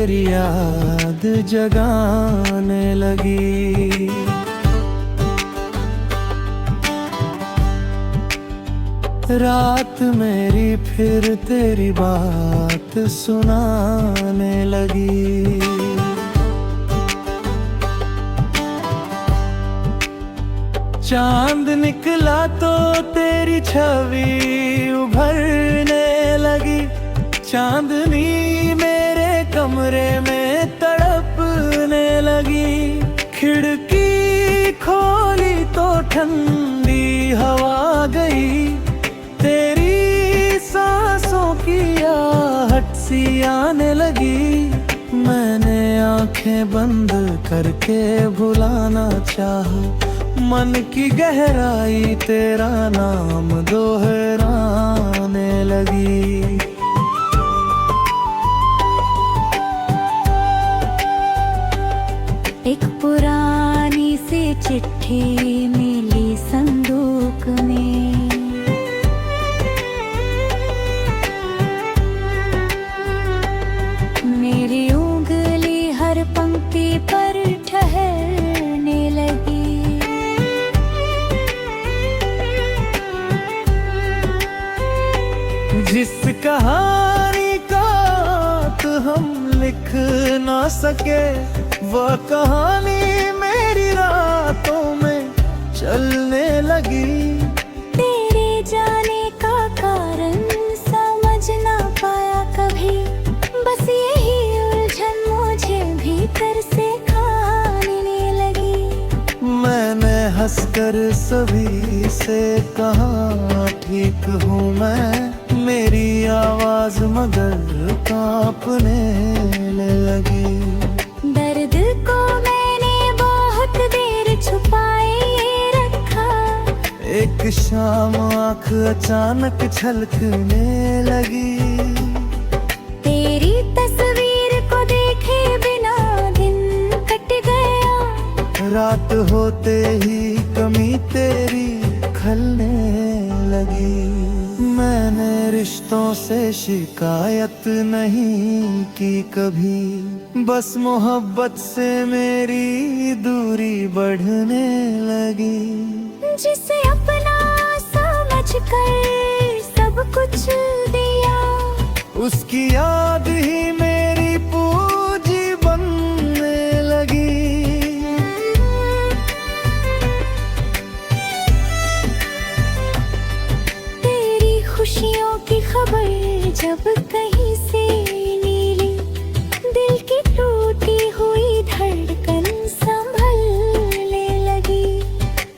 तेरी याद जगाने लगी। रात मेरी फिर तेरी बात सुनाने लगी। चांद निकला तो तेरी छवि उभरने लगी। चांदनी मेरे कमरे में तड़पने लगी। खिड़की खोली तो ठंडी हवा गई। तेरी सांसों की आहट सी आने लगी। मैंने आंखें बंद करके भुलाना चाहा। मन की गहराई तेरा नाम दोहराने लगी। एक पुरानी सी चिट्ठी मिली संदूक में। मेरी उंगली हर पंक्ति पर ठहरने लगी। जिस कहानी का तो हम लिख ना सके, वह कहानी मेरी रातों में चलने लगी। तेरे जाने का कारण समझ ना पाया कभी। बस यही उलझन मुझे भीतर से खाने लगी। मैंने हंसकर सभी से कहा ठीक हूँ मैं। मेरी आवाज मगर कांपने लगी। दर्द को मैंने बहुत देर छुपाए रखा। एक शाम आँख अचानक छलकने लगी। तेरी तस्वीर को देखे बिना दिन कट गया। रात होते ही कमी तेरी खलने लगी। मैंने रिश्तों से शिकायत नहीं की कभी। बस मोहब्बत से मेरी दूरी बढ़ने लगी। जिसे अपना समझ कर सब कुछ दिया, उसकी याद ही मेरी पूंजी बनने लगी। खुशियों की खबर जब कहीं से मिली, दिल की टूटी हुई धड़कन संभलने लगी।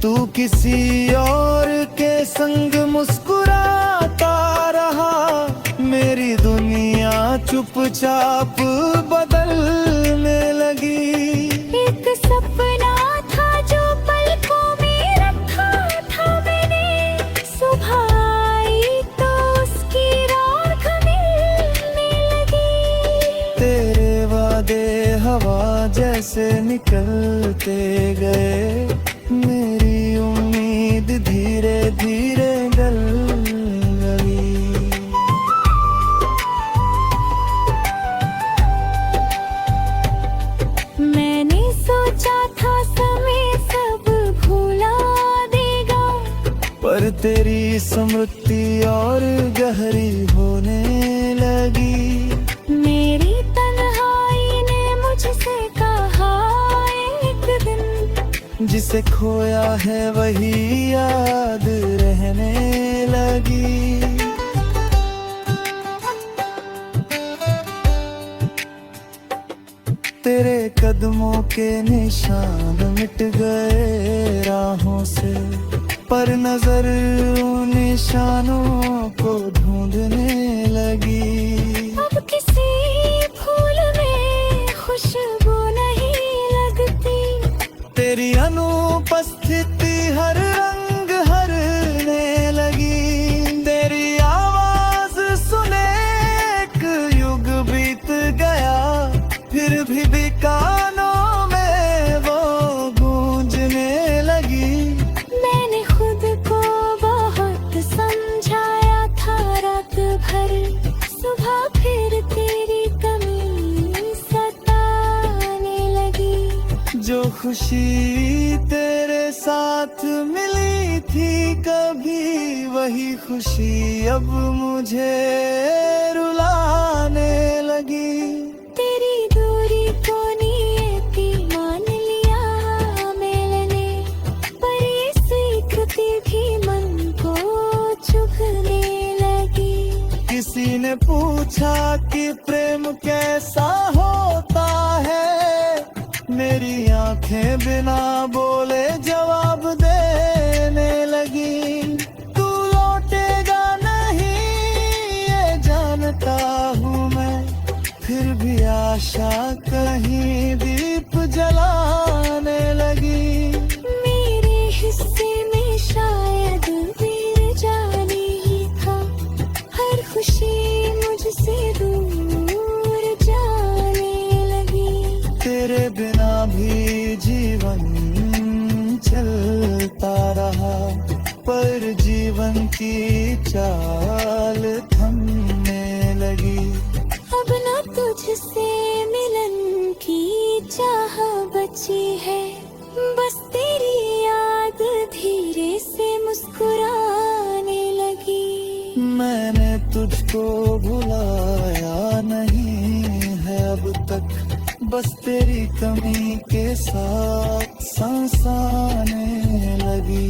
तू किसी और के संग मुस्कुराता रहा। मेरी दुनिया चुपचाप बदलने लगी। एक सपना था जो पलकों में रखा था मैंने। सुबह हवा जैसे निकलते गए। मेरी उम्मीद धीरे धीरे गलने लगी। मैंने सोचा था समय सब भुला देगा, पर तेरी स्मृति और गहरी होने लगी। मेरी तन्हाई ने मुझसे कहा एक दिन, जिसे खोया है वही याद रहने लगी। तेरे कदमों के निशान मिट गए राहों से, पर नजर उन निशानों को ढूंढने लगी। अब किसी फूल में खुशबू नहीं लगती। तेरी अनुपस्थिति हर रंग हरने लगी। तेरी आवाज सुने एक युग बीत गया, फिर भी कानों में वो गूंजने लगी। मैंने खुद को बहुत समझाया था रात भर। सुबह फिर तेरी कमी सा खुशी तेरे साथ मिली थी कभी, वही खुशी अब मुझे रुलाने लगी। तेरी दूरी को नियति मान लिया मैंने, पर ये स्वीकृति भी मन को चुभने लगी। किसी ने पूछा कि प्रेम कैसा होता है, मेरी आंखें बिना बोले जवाब देने लगी। तू लौटेगा नहीं ये जानता हूँ मैं, फिर भी आशा कहीं दीप जलाने लगी। मेरे हिस्से में शायद वीर जाने ही था, हर खुशी मुझसे दूर जाने लगी। तेरे बिना भी जीवन चलता रहा, पर जीवन की चाल थमने लगी। अब न तुझसे मिलन की चाह बची है, बस तेरी याद धीरे से मुस्कुराने लगी। मैंने तुझको भुलाया नहीं है अब तक, बस तेरी कमी के साथ सांस आने लगी।